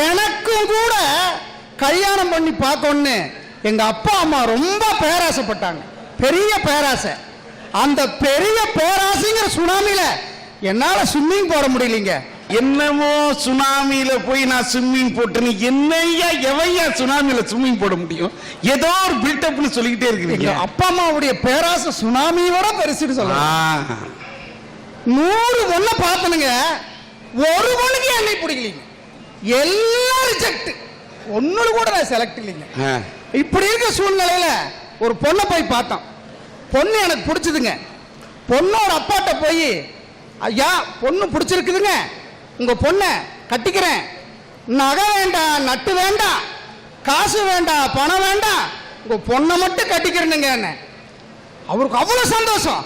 எனக்கும் கூட கல்யாணம் பண்ணி பார்க்கணும்னு எங்க அப்பா அம்மா ரொம்ப பேராசைப்பட்டாங்க, பெரிய பேராசை. அந்த பெரிய பேராசைங்கிற சுனாமியில என்னால ஸ்விம்மிங் போட முடியலீங்க. என்னமோ சுனாமியில போய் நான் ஸ்விம்மிங் போட்டேன்னு என்னையா எவையா சுனாமியில ஸ்விம்மிங் போட முடியும்? ஏதோ ஒரு பில்டப்னு சொல்லிக்கிட்டே இருக்கிறீங்க. அப்பா அம்மாவுடைய பேராசை சுனாமியோட பெருசுன்னு சொல்லுங்க. 100 பொண்ணை பார்த்தனுங்க, ஒரு பொண்ணுக்கு என்னை பிடிக்கலீங்க. எல்லாம் ரிஜெக்ட், ஒன்னு கூட நான் செலக்ட் இல்லைங்க. இப்படி இருக்க சூழ்நிலையில ஒரு பொண்ணை போய் பார்த்தோம். பொண்ணு எனக்கு பிடிச்சதுங்க. பொண்ணோட அப்பாட்ட போய், ஐயா பொண்ணு பிடிச்சிருக்குதுங்க, உங்க பொண்ணை கட்டிக்கிறேன், நகை வேண்டாம், நட்டு வேண்டாம், காசு வேண்டாம், பணம் வேண்டாம், உங்க பொண்ணை மட்டும் கட்டிக்கிறேனுங்க. அவருக்கு அவ்வளவு சந்தோஷம்.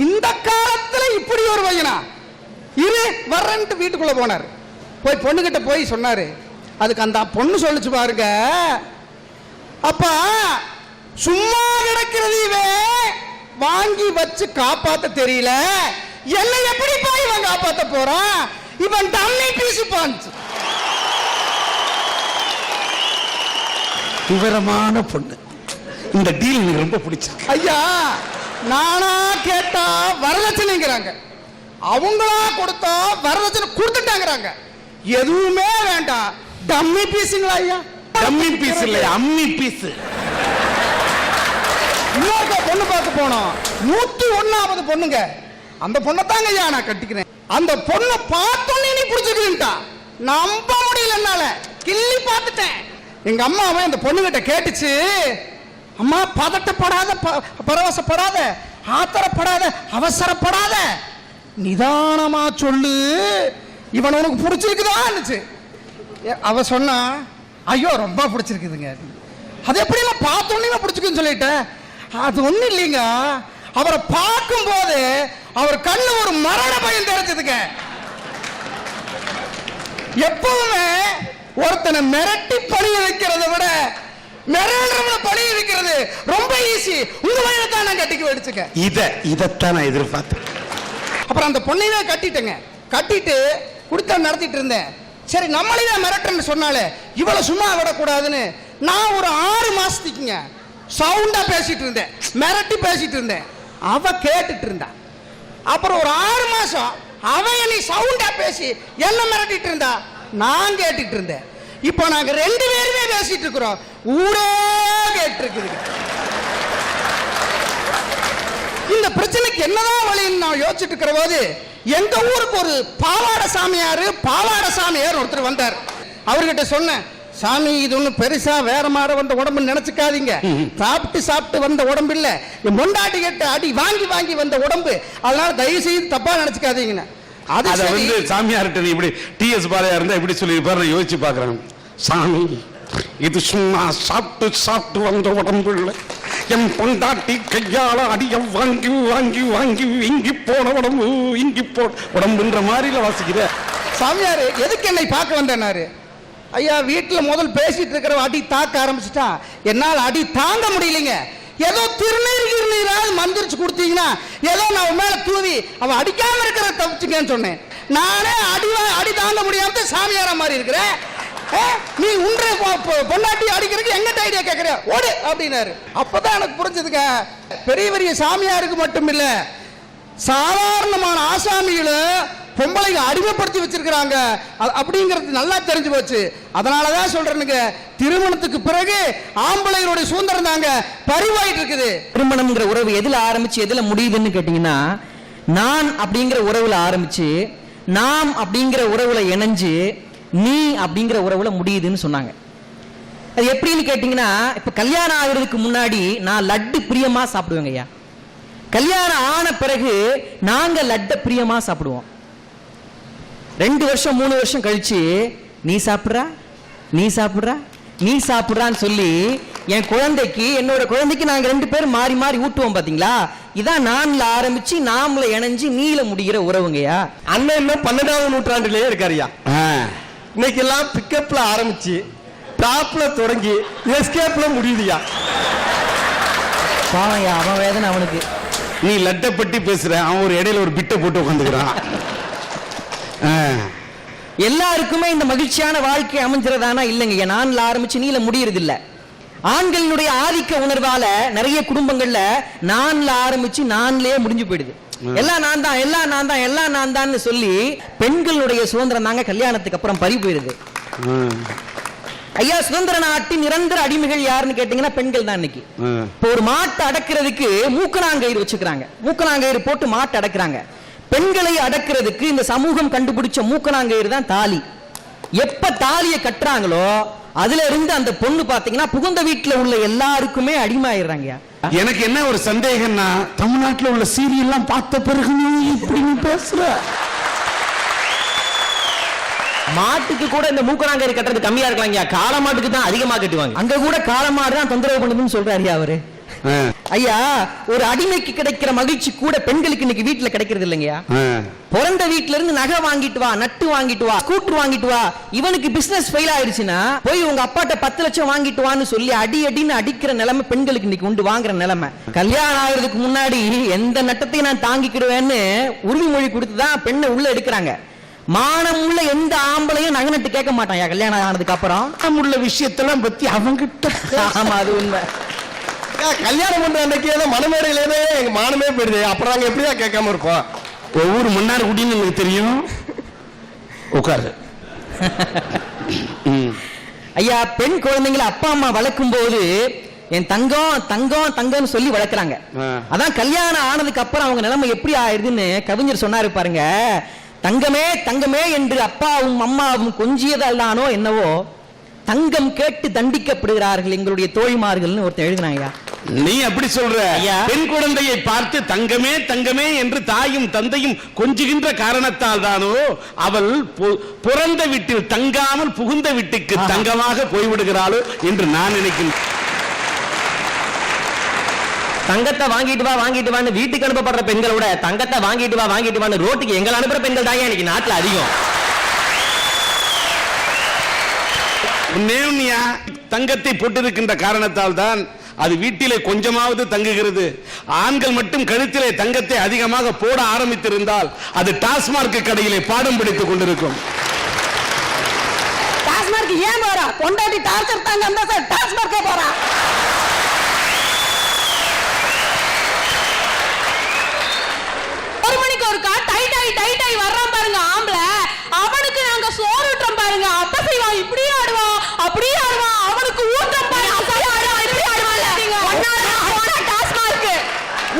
இந்த காலத்துல இப்படி ஒரு பையனா இரு வர்றன்ட்டு வீட்டுக்குள்ள போனார். போய் பொண்ணுகிட்ட போய் சொன்னாரு. அதுக்கு அந்த பொண்ணு சொல்லிச்சு பாருங்க, அப்பா சும்மா கிடக்கிறதே வாங்கி வச்சு காப்பாத்த தெரியல, என்ன எப்படி போய் இவன் காப்பாத்த போறான், இவன் டம்மி பீஸ் பான்ஸ். விவரமான பொண்ணு. இந்த டீல் எனக்கு ரொம்ப பிடிச்சிருக்கு. ஐயா நானா கேட்டா வரதட்சணைங்கிறாங்க, அவங்களா கொடுத்தா வரதட்சணை கொடுத்துட்டாங்கிறாங்க. எதுவுமே வேண்டாம், டம்மி பீஸுங்களா ஐயா? டம்மி பீஸ் இல்ல, அம்மி பீஸ். இன்னொரு பொண்ணு பார்க்க போனோம், 101வது பொண்ணுங்க. அந்த பொண்ணை தாங்க ஐயா நான் கட்டிக்கிறேன். அந்த பொண்ணை பார்த்தோன்னே நீ பிடிச்சிருக்கா, நம்ப முடியல என்னால, கிள்ளி பார்த்துட்டேன். எங்க அம்மாவை அந்த பொண்ணுகிட்ட கேட்டுச்சு, அம்மா பதட்டப்படாத, பரவசப்படாத, ஆத்திரப்படாத, அவசரப்படாத, நிதானமா சொல்லு, இவன் உனக்கு பிடிச்சிருக்குதான்னுச்சு. அவ சொன்னா, ஐயோ ரொம்ப பிடிச்சிருக்குதுங்க. அது எப்படி நான் பார்த்தோன்னே பிடிச்சிருக்குன்னு சொல்லிட்டேன். அது ஒண்ணு இல்லைங்க, அவரை பார்க்கும் போது அவர் கண்ணு ஒரு மரண பயம் தெரிஞ்சதுங்க. எப்பவுமே ஒருத்தனை மிரட்டி பணிய வைக்கிறத விட மிரண்டவனை பணிய வைக்கிறது ரொம்ப ஈஸி. உங்க வயலை தான் நான் கட்டிக்கு வெடிச்சுக்க. இதைத்தான் நான் எதிர்பார்த்தேன். அப்புறம் அந்த பொண்ணையே கட்டிட்டேங்க. கட்டிட்டு குடித்தா நடத்திட்டு இருந்தேன். சரி நம்மளையே மிரட்டன்னு சொன்னாலே இவ்வளவு சும்மா விடக்கூடாதுன்னு நான் ஒரு 6 மாசத்துக்குங்க சவுண்டா பேசிட்டு இருந்தேன், மிரட்டி பேசிட்டு இருந்தேன். அவ கேட்டுட்டு இருந்தா. அப்புறம் ஒரு 6 மாசம் அவன் நீ சவுண்டா பேசி என்ன மிரட்டிட்டு இருந்தா, நான் கேட்டுட்டு இருந்தேன். இப்போ நாங்க 2 பேருமே பேசிட்டு இருக்கிறோம், ஊரே கேட்டு இருக்குது. இந்த பிரச்சனைக்கு என்னதான் வழின்னு நான் யோசிச்சுட்டு இருக்கிற போது எங்க ஊருக்கு ஒரு பாவாடை சாமியார் ஒருத்தர் வந்தார். அவர்கிட்ட சொன்னேன், சாமி இது ஒண்ணு பெருசா வேற மாதிரி வந்த உடம்பு நினைச்சுக்காதீங்க, சாப்பிட்டு வந்த உடம்பு இல்ல, மொண்டாட்டி கேட்டு அடி வாங்கி வந்த உடம்பு, அதனால தயவு செய்து தப்பா நினைச்சுக்காதீங்க. அத வந்து சாமியார்கிட்ட இப்படி டிஎஸ் பாலையா இருந்தா இப்படி சொல்லிருப்பாரு. யோசிச்சு பாக்குறேன், சாமி இது சும்மா சாப்பிட்டு வந்த உடம்பு இல்லை, என் பொண்டாட்டி கையால அடிய வாங்கி இங்கி போன உடம்பு, இங்கி போ உடம்புன்ற மாதிரில வாசிக்கிற. சாமியாரு எதுக்கு என்னை பார்க்க வந்தேன்னாரு. ஐயா வீட்டில் முதல் பேசிட்டு இருக்கிற அடி தாக்க ஆரம்பிச்சுட்டா என்னால் அடி தாங்க முடியலைங்க. ஏதோ திருநீராவது மந்திரிச்சு கொடுத்தீங்கன்னா ஏதோ நான் மேல தூவி அவன் அடிக்காம இருக்கிற தப்பிச்சுக்கன்னு சொன்னேன். நானே அடி தாங்க முடியாம சாமியாரா மாதிரி இருக்கிறேன். நீ உன்ற பொண்டாட்டி அடிக்கிறதுக்கு எங்கிட்ட ஐடியா கேட்கற ஓடு அப்படின்னாரு. அப்பதான் எனக்கு புரிஞ்சதுங்க, பெரிய சாமியாருக்கு மட்டும் இல்ல, சாதாரணமான ஆசாமிகளும் பொம்பளைங்க அடிமைப்படுத்தி வச்சிருக்கிறாங்க அப்படிங்கிறது நல்லா தெரிஞ்சு போச்சு. அதனாலதான் சொல்றேனுங்க, திருமணத்துக்கு பிறகு ஆம்பளைகளுடைய சுதந்திரம் தாங்க பறிவாயிட்டு இருக்குது. திருமணம்ங்கிற உறவு எதுல ஆரம்பிச்சு எதுல முடியுதுன்னு கேட்டீங்கன்னா, நான் அப்படிங்கிற உறவுல ஆரம்பிச்சு நாம் அப்படிங்கிற உறவுல இணைஞ்சு நீ அப்படிங்கிற உறவுல முடியுதுன்னு சொன்னாங்க. அது எப்படின்னு கேட்டீங்கன்னா, இப்ப கல்யாணம் ஆகுறதுக்கு முன்னாடி நான் லட்டு பிரியமா சாப்பிடுவேங்க ஐயா. கல்யாணம் ஆன பிறகு நாங்க லட்ட பிரியமா சாப்பிடுவோம். 2 வருஷம் 3 வருஷம் கழிச்சு நீ சாப்பிடுறான்னு சொல்லி என் குழந்தைக்கு என்னோட குழந்தைக்கு நாங்க 2 பேரும் மாறி மாறி ஊட்டுவோம். பாத்தீங்களா, இதான் நான்ல ஆரம்பிச்சு நாமல இணைஞ்சு நீல முடிகிற உறவுங்கய்யா. அண்ணன் இன்னும் 12ஆம் நூற்றாண்டிலேயே இருக்காருயா. இன்னைக்கு எல்லாம் பிக்கப்ல ஆரம்பிச்சு டாப்ல தொடங்கி எஸ்கேப்ல முடியுதுயா. பாவையா அவன் வேதனை அவனுக்கு. நீ லட்டை பற்றி பேசுற, அவன் ஒரு இடையில ஒரு பிட்டை போட்டு உட்காந்துக்கிறான். எல்லாருக்குமே இந்த மகிழ்ச்சியான வாழ்க்கை அமைஞ்சிரதானா இல்லைங்க. நான்ல ஆரம்பிச்சு நீல முடியறது இல்ல. ஆண்களினுடைய ஆதிக்க உணர்வால நிறைய குடும்பங்கள்ல நான்ல ஆரம்பிச்சு நான்லயே முடிஞ்சு போயிடுது. எல்லாம் நான் தான், எல்லாம் நான் தான், எல்லாம் நான் தான் சொல்லி பெண்களுடைய சுதந்திரம் தாங்க கல்யாணத்துக்கு அப்புறம் பறி போயிருது. ஐயா, சுதந்திர நாட்டின் நிரந்தர அடிமைகள் யாருன்னு கேட்டீங்கன்னா பெண்கள் தான். இன்னைக்கு இப்போ ஒரு மாட்டை அடக்கிறதுக்கு மூக்கணாங்கயிறு வச்சுக்கிறாங்க. மூக்கணாங்கயிறு போட்டு மாட்டை அடக்குறாங்க. பெண்களை அடக்கிறதுக்கு இந்த சமூகம் கண்டுபிடிச்ச மூக்கணாங்கயிறு தான் தாலி. எப்ப தாலியை கட்டுறாங்களோ அதுல இருந்து அந்த பொண்ணு பாத்தீங்கன்னா புகுந்த வீட்டுல உள்ள எல்லாருக்குமே அடிமை ஆயிடுறாங்க. எனக்கு என்ன ஒரு சந்தேகம்னா, தமிழ்நாட்டில் உள்ள சீரியல்லாம் பார்த்த பிறகு இப்படி பேசுற. மாட்டுக்கு கூட இந்த மூக்கணாங்கயிறு கட்டுறது கம்மியா இருக்கலாம். காளை மாட்டுக்கு தான் அதிகமா கட்டுவாங்க. அங்க கூட காளை மாடு தான் தொந்தரவு பண்ணுதுன்னு சொல்றாரு அவரு. ஐயா, ஒரு அடிமைக்கு கிடைக்கிற மகிழ்ச்சி கூட பெண்களுக்கு இன்னைக்கு வீட்டுல கிடைக்கிறது இல்லைங்கயா. பிறந்த வீட்டுல இருந்து நகை வாங்கிட்டு வா, நட்டு வாங்கிட்டு வா, ஸ்கூட்டர் வாங்கிட்டு வா. இவனுக்கு பிசினஸ் ஃபெயில் ஆயிடுச்சுன்னா போய் உங்க அப்பாட்ட 10 லட்சம் வாங்கிட்டு வான்னு சொல்லி அடின்னு அடிக்கிற நிலைமை பெண்களுக்கு இன்னைக்கு உண்டு, வாங்குற நிலைமை. கல்யாணம் ஆகிறதுக்கு முன்னாடி எந்த நட்டத்தையும் நான் தாங்கிக்கிடுவேன்னு உறுதிமொழி கொடுத்துதான் பெண்ணை உள்ள எடுக்கிறாங்க. மானம் உள்ள எந்த ஆம்பளையும் நகை நட்டு கேட்க மாட்டான் கல்யாணம் ஆனதுக்கு அப்புறம். உள்ள விஷயத்தெல்லாம் பத்தி அவங்கிட்ட. ஆமா, அது உண்மை. கல்யாணம் பண்ற அன்னைக்கு மனமேடையிலே எங்க மானமே போயிடுது. அப்புறம் நாங்க எப்படியா கேட்காம இருப்போம்? ஒவ்வொரு மன்னார் குடின்னு எனக்கு தெரியும். உட்காரு. ஐயா, பெண் குழந்தைங்களை அப்பா அம்மா வளர்க்கும் போது என் தங்கம் தங்கம் தங்கம்னு சொல்லி வளர்க்குறாங்க. அதான் கல்யாணம் ஆனதுக்கு அப்புறம் அவங்க நிலைமை எப்படி ஆயிடுதுன்னு கவிஞர் சொன்னாரு பாருங்க. தங்கமே தங்கமே என்று அப்பாவும் அம்மாவும் கொஞ்சியதால் தானோ என்னவோ தங்கம் கேட்டு தண்டிக்கப்படுகிறார்கள் எங்களுடைய தோழிமார்கள்னு ஒருத்தர் எழுதினாங்க. நீ அப்படி சொல்ற? பெண் குழந்தையை பார்த்து தங்கமே தங்கமே என்று தாயும் தந்தையும் கொஞ்சுகின்ற காரணத்தால் தானோ அவள் பிறந்த வீட்டில் தங்காமல் புகுந்த வீட்டுக்கு தங்கமாக போய்விடுகிறாளோ என்று நான் நினைக்கிறேன். தங்கத்தை வாங்கிட்டு வா வாங்கிட்டு வான்னு வீட்டுக்கு அனுப்பப்படுற பெண்களோட தங்கத்தை வாங்கிட்டு வான்னு ரோட்டுக்கு எங்களை அனுப்புற பெண்கள் தான் இன்னைக்கு நாட்டுல அதிகம். தங்கத்தை போட்டிருக்கின்ற காரணத்தால் தான் அது வீட்டிலே கொஞ்சமாவது தங்குகிறது. ஆண்கள் மட்டும் கழுத்திலே தங்கத்தை அதிகமாக போட ஆரம்பித்திருந்தால் அது டாஸ்மார்க் கடையிலே பாடம் படித்துக் கொண்டிருக்கும். டாஸ்மார்க் ஏன் போறா? பொண்டாட்டி டார்ச்சர் தாங்க அந்த சார் டாஸ்மார்க்கே போறா. ஒரு மணிக்கு ஒருக்கா டைட்டாய் வர்றான் பாருங்க ஆம்பளை. அவனுக்கு நாங்க சோறு ஊட்டுறோம் பாருங்க. அப்ப செய்வான், இப்படியே ஆடுவான், அப்படியே ஆடுவான். அவனுக்கு ஊட்டுறோம் பாருங்க, அப்படியே ஆடுவான், இப்படி ஆடுவான். ஒன்னாலதான் போனா டாஸ்மார்க்,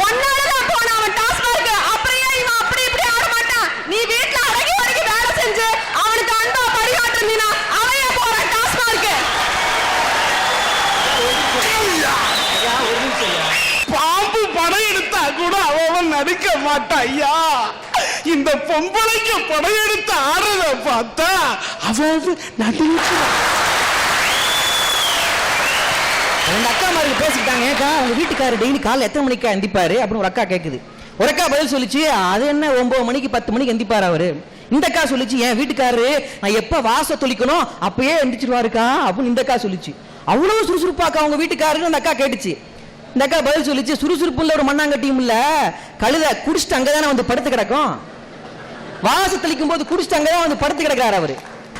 ஒன்னாலதான் போனா அவன் டாஸ்மார்க். அப்படியே இவன் அப்படி இப்படி ஆட மாட்டான். நீ வீட்டுல அடங்கி வரைக்கும் வேலை செஞ்சு அவனுக்கு அன்பா பரிகாட்டினா அவைய போறான் டாஸ்மார்க். பாம்பு படம் எடுத்தா கூட அவன் நடிக்க மாட்டான். ஐயா, இந்த பொம்பளைக்கு படையெடுத்து ஆடுறத பார்த்தா அவன் நடிக்கிறான். ரெண்டு அக்கா மாதிரி பேசிக்கிட்டாங்க. ஏக்கா, உங்க வீட்டுக்காரர் டெய்லி காலைல எத்தனை மணிக்கா எந்திப்பாரு அப்படின்னு ஒரு அக்கா கேக்குது. ஒரு அக்கா பதில் சொல்லிச்சு, அது என்ன 9 மணிக்கு 10 மணிக்கு எந்திப்பாரு அவரு. இந்த அக்கா சொல்லிச்சு, என் வீட்டுக்காரரு நான் எப்ப வாச தொளிக்கணும் அப்பயே எந்திரிச்சிருவாருக்கா அப்படின்னு இந்த அக்கா சொல்லிச்சு. அவ்வளவு சுறுசுறுப்பாக்கா அவங்க வீட்டுக்காரரு அந்த அக்கா கேட்டுச்சு. இந்த அக்கா பதில் சொல்லிச்சு, சுறுசுறுப்பு இல்ல ஒரு மண்ணாங்கட்டியும் இல்ல, கழுத குடிச்சிட்டு அங்கதானே வந்து படுத்து கிடக்கும். வாச தெளிக்கும் போது குடிச்சிட்டு அங்கதான் வந்து படுத்து கிடக்கிறார் அவரு.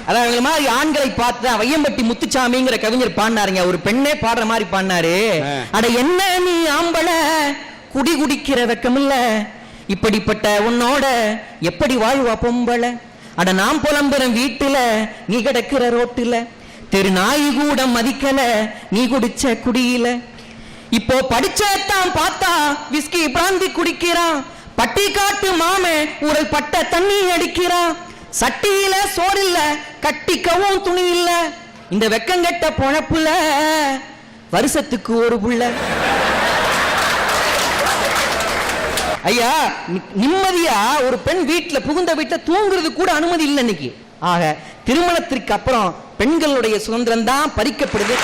அதாவது மாதிரி ஆண்களை பார்த்து வையம்பட்டி முத்துச்சாமிங்கிற கவிஞர் பாடினாருங்க. ஒரு பெண்ணே பாடுற மாதிரி பாடினாரு. அட என்ன நீ ஆம்பள குடி குடிக்கிற வெக்கமில்ல, இப்படிப்பட்ட உன்னோட எப்படி வாழ்வா பொம்பள. அட நாம் புலம்புறம் வீட்டுல நீ கிடக்கிற ரோட்டுல, தெரு நாய் கூட மதிக்கல நீ குடிச்ச குடியில. இப்போ படிச்சதான் பார்த்தா விஸ்கி பிராந்தி குடிக்கிறான், பட்டி காட்டு மாமே ஊரல் பட்ட தண்ணி அடிக்கிறான், சட்டியில சோறு இல்ல கட்டிக்கவும் துணி இல்ல, இந்த வெக்கங்கெட்ட பொழப்புல வருஷத்துக்கு ஒரு புள்ள. ஐயா, நிம்மதியா ஒரு பெண் வீட்டுல புகுந்த வீட்டுல தூங்குறது கூட அனுமதி இல்லை இன்னைக்கு. ஆக திருமணத்திற்கு அப்புறம் பெண்களுடைய சுதந்திரம் தான் பறிக்கப்படுது.